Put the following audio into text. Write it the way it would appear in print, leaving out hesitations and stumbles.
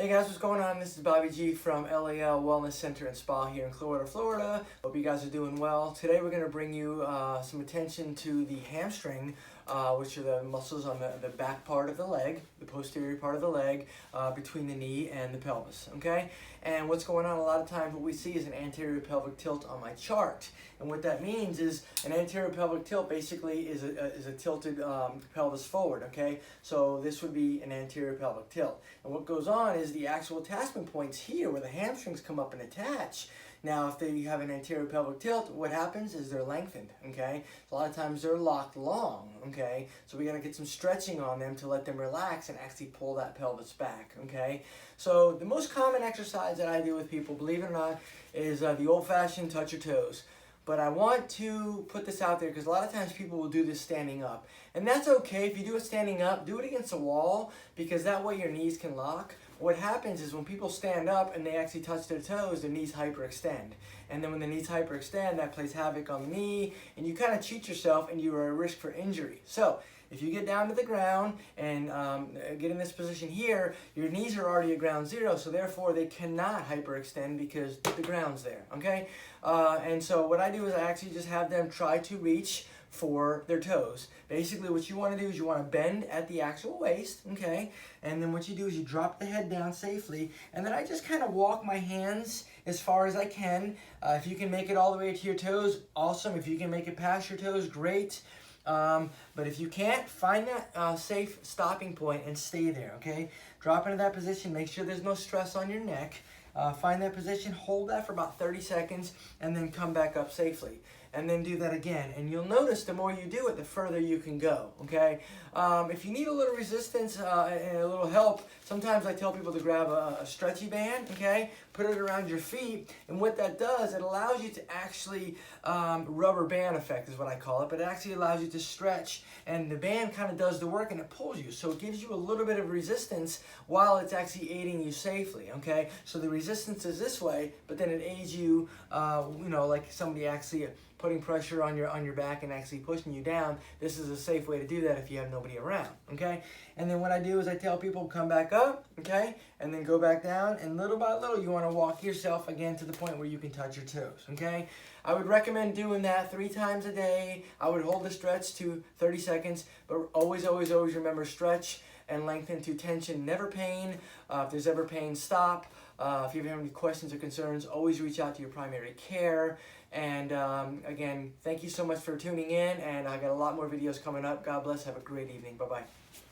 Hey guys, what's going on? This is Bobby G from LAL Wellness Center and Spa here in Clearwater, Florida. Hope you guys are doing well. Today we're going to bring you some attention to the hamstring, which are the muscles on the back part of the leg, the posterior part of the leg, between the knee and the pelvis, okay? And what's going on a lot of times, what we see is an anterior pelvic tilt on my chart. And what that means is an anterior pelvic tilt basically is a tilted pelvis forward, okay? So this would be an anterior pelvic tilt. And what goes on is the actual attachment points here where the hamstrings come up and attach. Now, if they have an anterior pelvic tilt, what happens is they're lengthened, okay? So a lot of times they're locked long, okay? So we gotta get some stretching on them to let them relax and actually pull that pelvis back, okay? So the most common exercise that I do with people, believe it or not, is the old-fashioned touch your toes. But I want to put this out there because a lot of times people will do this standing up. And that's okay. If you do it standing up, do it against a wall because that way your knees can lock. What happens is when people stand up and they actually touch their toes, their knees hyperextend. And then when the knees hyperextend, that plays havoc on the knee and you kind of cheat yourself and you are at risk for injury. So if you get down to the ground and get in this position here, your knees are already at ground zero, so therefore they cannot hyperextend because the ground's there, okay? And so what I do is I actually just have them try to reach for their toes. Basically what you want to do is you want to bend at the actual waist, okay? And then what you do is you drop the head down safely, and then I just kind of walk my hands as far as I can. If you can make it all the way to your toes, awesome. If you can make it past your toes, great. But if you can't, find that safe stopping point and stay there, okay? Drop into that position, make sure there's no stress on your neck. Find that position, hold that for about 30 seconds, and then come back up safely. And then do that again. And you'll notice the more you do it, the further you can go, okay? If you need a little resistance and a little help, sometimes I tell people to grab a stretchy band, okay? Put it around your feet, and what that does, it allows you to actually, rubber band effect is what I call it, but it actually allows you to stretch, and the band kind of does the work and it pulls you. So it gives you a little bit of resistance while it's actually aiding you safely, okay? So the resistance is this way, but then it aids you, like somebody actually putting pressure on your back and actually pushing you down. This is a safe way to do that if you have nobody around, okay? And then what I do is I tell people come back up, okay? And then go back down, and little by little you want to walk yourself again to the point where you can touch your toes, okay? I would recommend doing that 3 times a day. I would hold the stretch to 30 seconds, but always, always, always remember stretch and lengthen to tension, never pain. If there's ever pain, stop. If you have any questions or concerns, always reach out to your primary care. And again, thank you so much for tuning in, and I got a lot more videos coming up. God bless. Have a great evening. Bye-bye.